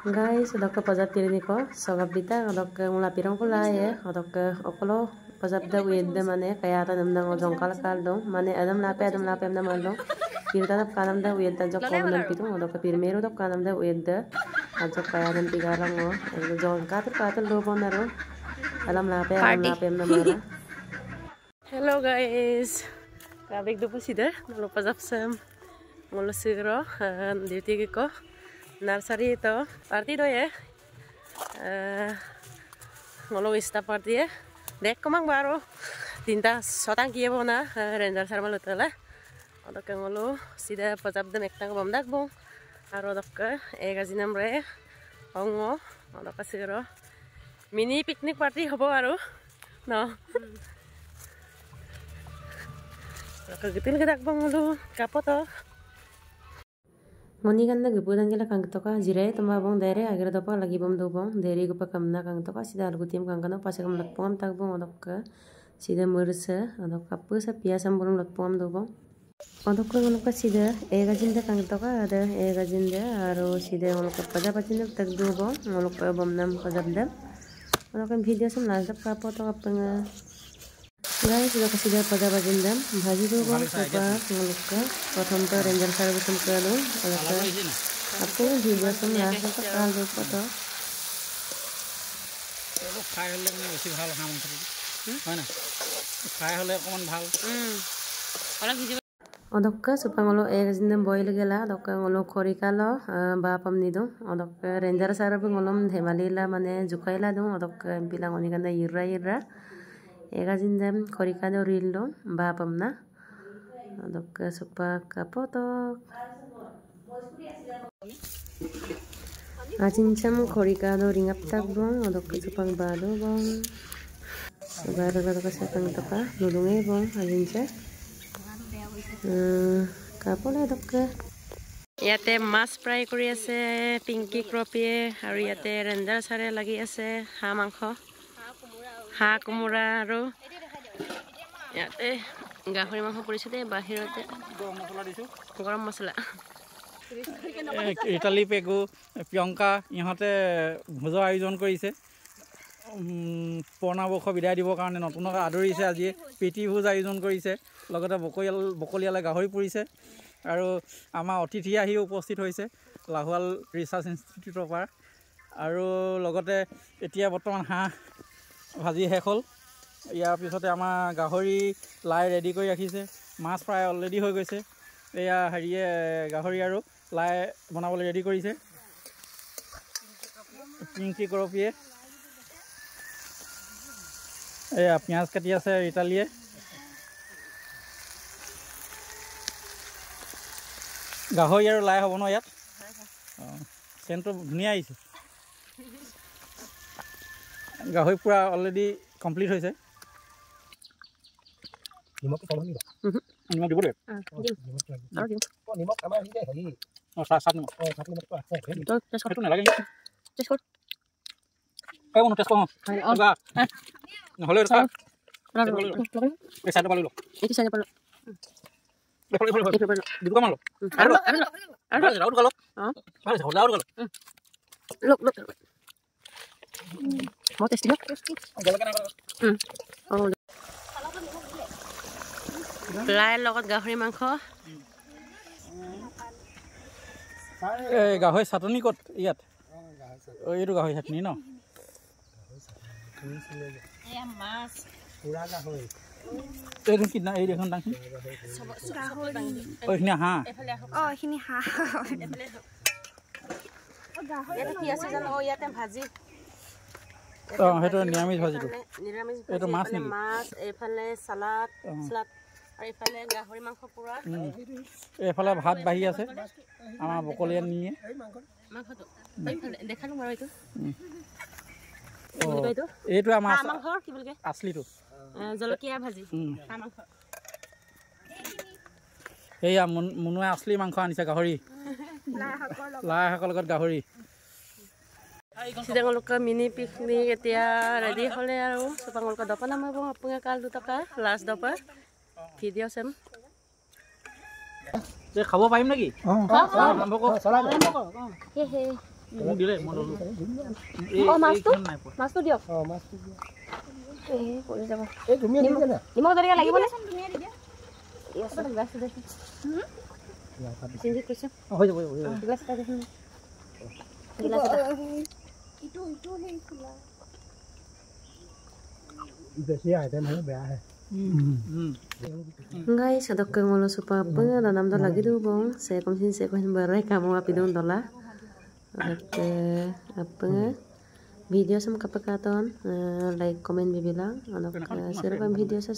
Guys, ada ke pajak tiri niko, sogap bita, ada ke ngula pirang pula ya, ada ke okolo pajak da wed da mana kayak ada namda ngojong kal dong, mana adam lape namda malong, pirta da kanam da wed da jok kom nam pitung, ada ke pirmeru da kanam da wed da, ajok kayak adam pigarang ngo, jong katur do bonaro, adam lape namda mala. Hello guys, kabik do pusida, nalu pajak sem, ngolo sigro, duty ko. Nursery itu party do ya, ngolo ista party ya, dek kemang baru, tinta sotang kia bona, ranger sarma lutu lah, ada ke ngolo sida pajab dem ekta bom dak bong, aro ada ke egajinam re, ongo, ada ke sigro, mini picnic party hobo baru, no, ada ke gitil gedak bong ngolo kapoto. Ngoni kan na gupudan gila kang toka jire tama bong dere agar dopa lagi bom do bong dere gupa kamna kang toka sida algu tim kang kana pase kam lat pom tak bong odok ka sida mursa odok kapu sa piasam bolong lat pom do bong odok ka ngolok ka sida ega jinda kang toka ada ega jinda aro sida ngolok ka pada pacin tak do bong ngolok ka bom nam pajab dam odok kan video sam lazap ka poto kapanga guys sudah kasih dia pada bagian dam bhaji do bang coba ngolok ka prothom to ranger sar busum kalu olaka apu video sam ya sa kal do poto খাই হলে মানে বেশি ভালো হাম করে হয় না খাই হলে অকমান ভাল অলা video odokka supangolo egajindam boil gela odokka ngolo khorikalo ba pamni do odokka ranger sar bu ngolom themalila mane jukaila do odokka bilang oni ganda irra egajindam khorikado rillo ba pamna odokka supa kapoto ajincam khorikado ringap tak bong odokka supang bado bong baru kasih toka nulunge bong ajinca kapole dokka ইয়াতে মাছ fry কৰি আছে পিংকি ক্ৰপিয়ে আৰু ইয়াতে ranger সাৰে লাগি আছে হাঁহ মাংস হাঁহ কোমোৰা আৰু ইয়াতে গাহৰি মাংস পৰিছে দে বাহিৰতে গৰম মছলা ইটালী পেগু প্ৰিয়ংকা ইহঁতে ভোজৰ আয়োজন কৰিছে পুৰণা বৰ্ষ বিদায় দিবৰ কাৰণে নতুনক আদৰিছে আজি প্ৰীতি ভোজ আয়োজন কৰিছে লগতে বকলিয়ালে গাহৰি পৰিছে আৰু আমাৰ অতিথি আহি উপস্থিত হৈছে লাহোৱাল ৰিচাৰ্চ ইনষ্টিটিউটৰ পৰা আৰু লগতে এতিয়া বৰ্তমান হাঁহ ভাজি শেষ হ'ল ইয়াৰ পিছতে আমাৰ গাহৰি লাই ৰেডি কৰি ৰাখিছে মাছ ফ্ৰাই অলৰেডি হৈ গৈছে এয়া হেৰিয়ে গাহৰি আৰু লাই বনাবলৈ ৰেডি কৰিছে পিংকি কৰপিয়ে এয়া পিঁয়াজ কাটি আছে ইটালীয়ে গাহৰি আৰু লাই হ'ব ন ইয়াত চেণ্টটো ধুনীয়া আহিছে গাহৰি পূৰা অলৰেডি কমপ্লিট হৈছে নিমখ দিব দে নিমখ আমাৰ হেৰি হেৰি সাত নিমখ সেইটো নালাগে টেষ্ট কৰ এই কোনো টেষ্ট কৰোঁ নহ'লে এই চাইডৰ পৰা লৈ ল এইটো চাইডৰ পৰা দুটা মান ল আৰু গালক লোক বহুত টেষ্টি লাইৰ লগত গাহৰি মাংস গাহৰি চাটনি ক'ত ইয়াত এইটো গাহৰি চাটনি ন মাছ পুৰা গাহৰি এইটো কিনা এই দেখোন দাংখিনি এইখিনি হাঁহ এইখিনি হাঁহ ইয়াতে ভাজি সেইটো নিৰামিষ ভাজিটো এইটো মাছ নেকি মাছ এইফালে চালাড আৰু এইফালে গাহৰি মাংস পুৰা এইফালে ভাত বাঢ়ি আছে আমাৰ বকলীয়া নিয়ে মাংসটো দেখালো বাৰু এইটো আমাৰ কি বুলি কয় আছলিটো জলকীয়া ভাজি হাঁহ মাংস এইয়া মুনুৱে আছলি মাংস আনিছে গাহৰি লাই শাকৰ লগত গাহৰি সিদাঙলোকে মিনি পিকনিক এতিয়া ৰেডি হ'লে আৰু চুপাঙলোকে দপা নামাব আপোনাৰ কাল 2 টকা লাষ্ট দপা ভিডিঅ' চাম খাব পাৰিম নেকি মোক দিলে মই ললো মাছটো দিয়ক মাছটো দিয়া পৰি যাব এই তুমি দিছে না নিমখ জলকীয়া লাগিব নে চিন্জি কৈছো হৈ যাব গ্লাছ এটা দেখোন গ্লাছ এটা ইটো হেই খোলা বেছি আইটেম হলে বেয়া হে guys adok ke ngolo supa penga danam do lagi du bong saya komsin saya kohin barai kamu api dong dola oke apa video sam kapakaton like comment bibilang adok share video sa